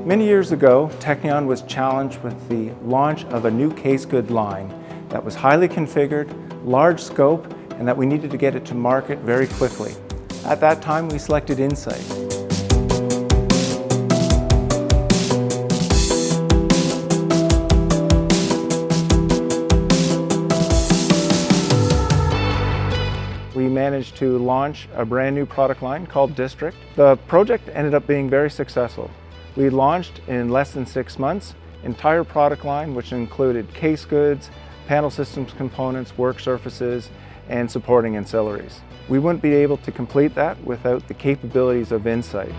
Many years ago, Teknion was challenged with the launch of a new case good line that was highly configured, large scope, and that we needed to get it to market very quickly. At that time, we selected Insight. We managed to launch a brand new product line called District. The project ended up being very successful. We launched in less than 6 months, entire product line which included case goods, panel systems components, work surfaces, and supporting ancillaries. We wouldn't be able to complete that without the capabilities of Insight.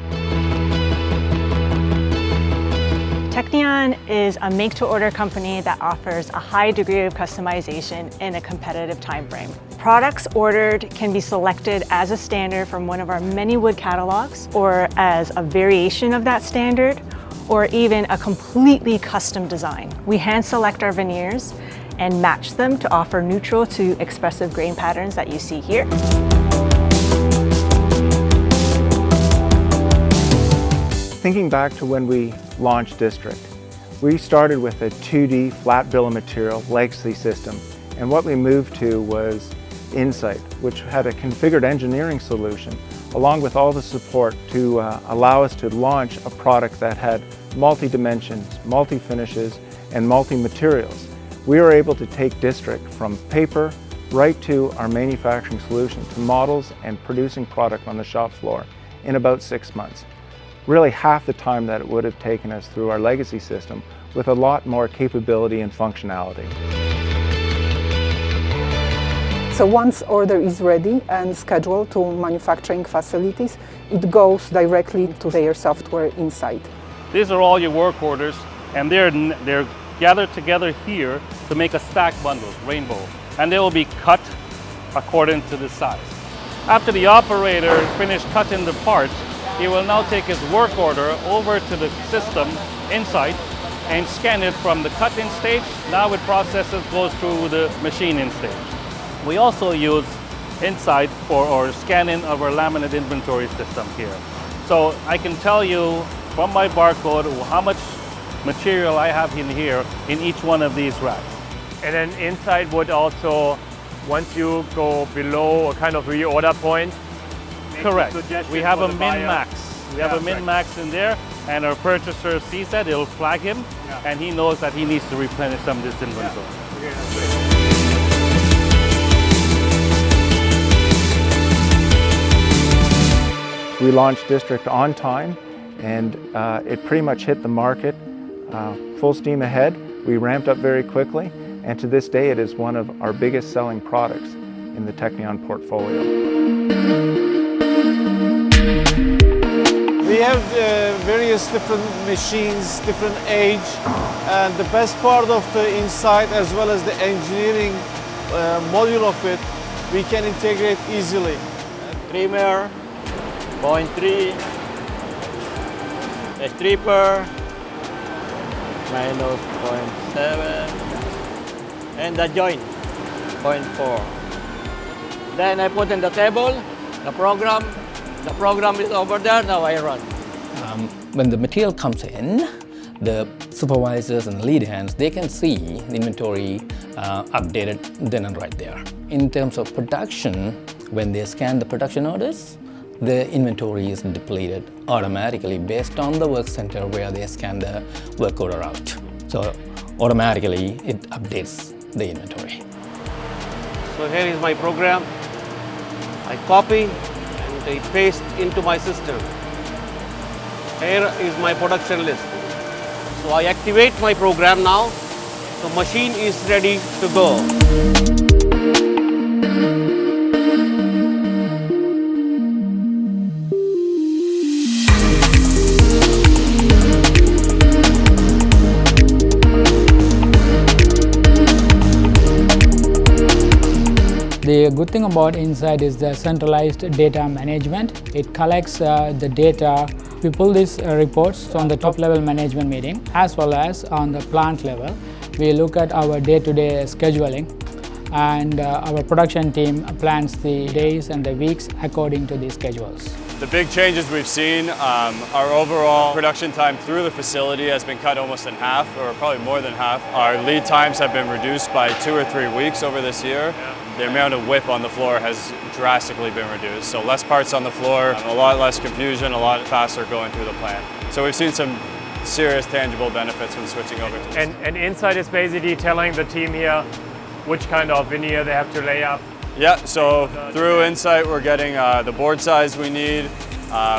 Teknion is a make-to-order company that offers a high degree of customization in a competitive time frame. Products ordered can be selected as a standard from one of our many wood catalogs, or as a variation of that standard, or even a completely custom design. We hand select our veneers and match them to offer neutral to expressive grain patterns that you see here. Thinking back to when we launched District, we started with a 2D flat bill of material legacy system, and what we moved to was Insight, which had a configured engineering solution along with all the support to allow us to launch a product that had multi-dimensions, multi-finishes, and multi-materials. We were able to take District from paper right to our manufacturing solution, to models and producing product on the shop floor in about 6 months. Really half the time that it would have taken us through our legacy system, with a lot more capability and functionality. So once order is ready and scheduled to manufacturing facilities, it goes directly to their software Insight. These are all your work orders, and they're gathered together here to make a stack bundle, rainbow, and they will be cut according to the size. After the operator finished cutting the parts, he will now take his work order over to the system Insight and scan it from the cutting stage. Now it processes, goes through the machining stage. We also use Insight for our scanning of our laminate inventory system here. So I can tell you from my barcode how much material I have in here in each one of these racks. And then Insight would also, once you go below a kind of reorder point, correct. We have a min-max. We have a min-max in there, and our purchaser sees that, it'll flag him, and he knows that he needs to replenish some of this inventory. We launched District on time, and it pretty much hit the market full steam ahead. We ramped up very quickly, and to this day it is one of our biggest selling products in the Teknion portfolio. We have various different machines, different age, and the best part of the Insight as well as the engineering module of it, we can integrate easily. Trimmer, 0.3, a stripper, minus 0.7, and the joint, 0.4. Then I put in the table, the program is over there, now I run. When the material comes in, the supervisors and lead hands, they can see the inventory updated then and right there. In terms of production, when they scan the production orders, the inventory is depleted automatically based on the work center where they scan the work order out. So automatically it updates the inventory. So here is my program. I copy and I paste into my system. Here is my production list. So I activate my program now. So machine is ready to go. The good thing about Insight is the centralized data management. It collects the data. We pull these reports on the top level management meeting as well as on the plant level. We look at our day-to-day scheduling. and our production team plans the days and the weeks according to these schedules. The big changes we've seen, our overall production time through the facility has been cut almost in half, or probably more than half. Our lead times have been reduced by 2 or 3 weeks over this year. The amount of WIP on the floor has drastically been reduced. So less parts on the floor, a lot less confusion, a lot faster going through the plant. So we've seen some serious tangible benefits from switching over to this. And Insight is basically telling the team here which kind of veneer they have to lay up. Yeah, so through Insight we're getting the board size we need.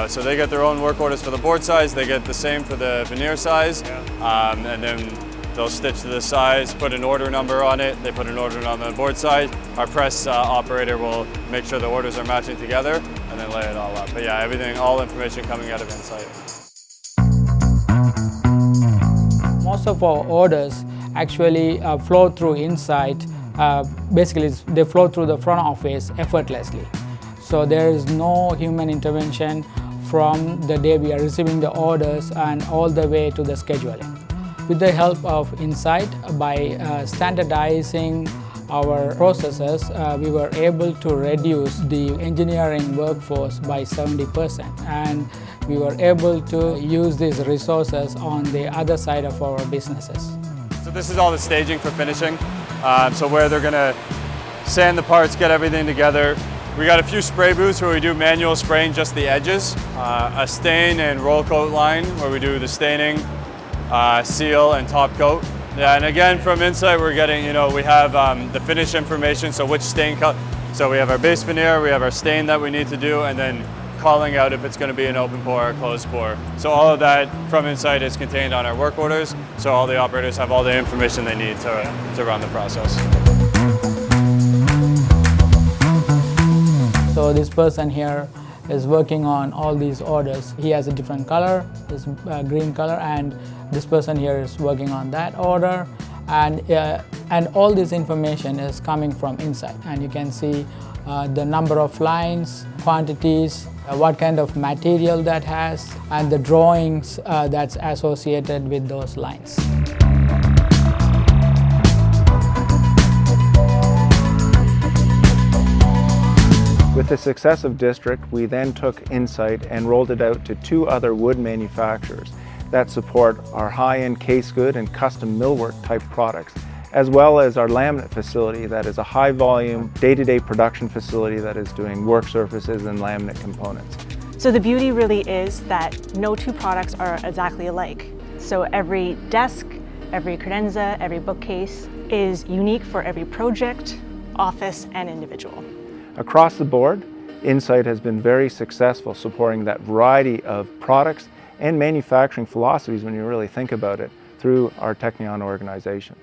So they get their own work orders for the board size, they get the same for the veneer size, and then they'll stitch to the size, put an order number on it, they put an order on the board size. Our press operator will make sure the orders are matching together and then lay it all up. But yeah, everything, all information coming out of Insight. Most of our orders actually flow through Insight. Basically, they flow through the front office effortlessly. So there is no human intervention from the day we are receiving the orders and all the way to the scheduling. With the help of Insight, by standardizing our processes, we were able to reduce the engineering workforce by 70%, and we were able to use these resources on the other side of our businesses. So this is all the staging for finishing. So where they're going to sand the parts, get everything together. We got a few spray booths where we do manual spraying just the edges, a stain and roll coat line where we do the staining, seal and top coat. Yeah, and again from Insight we're getting, we have the finish information, so which stain color. So we have our base veneer, we have our stain that we need to do, and then calling out if it's going to be an open pour or closed pour. So all of that from Insight is contained on our work orders, so all the operators have all the information they need to run the process. So this person here is working on all these orders. He has a different color, this green color, and this person here is working on that order. And all this information is coming from Insight. And you can see the number of lines, quantities, what kind of material that has, and the drawings that's associated with those lines. With the success of District, we then took Insight and rolled it out to 2 other wood manufacturers that support our high-end case good and custom millwork type products, as well as our laminate facility that is a high-volume, day-to-day production facility that is doing work surfaces and laminate components. So the beauty really is that no 2 products are exactly alike. So every desk, every credenza, every bookcase is unique for every project, office, and individual. Across the board, Insight has been very successful supporting that variety of products and manufacturing philosophies when you really think about it through our Teknion organization.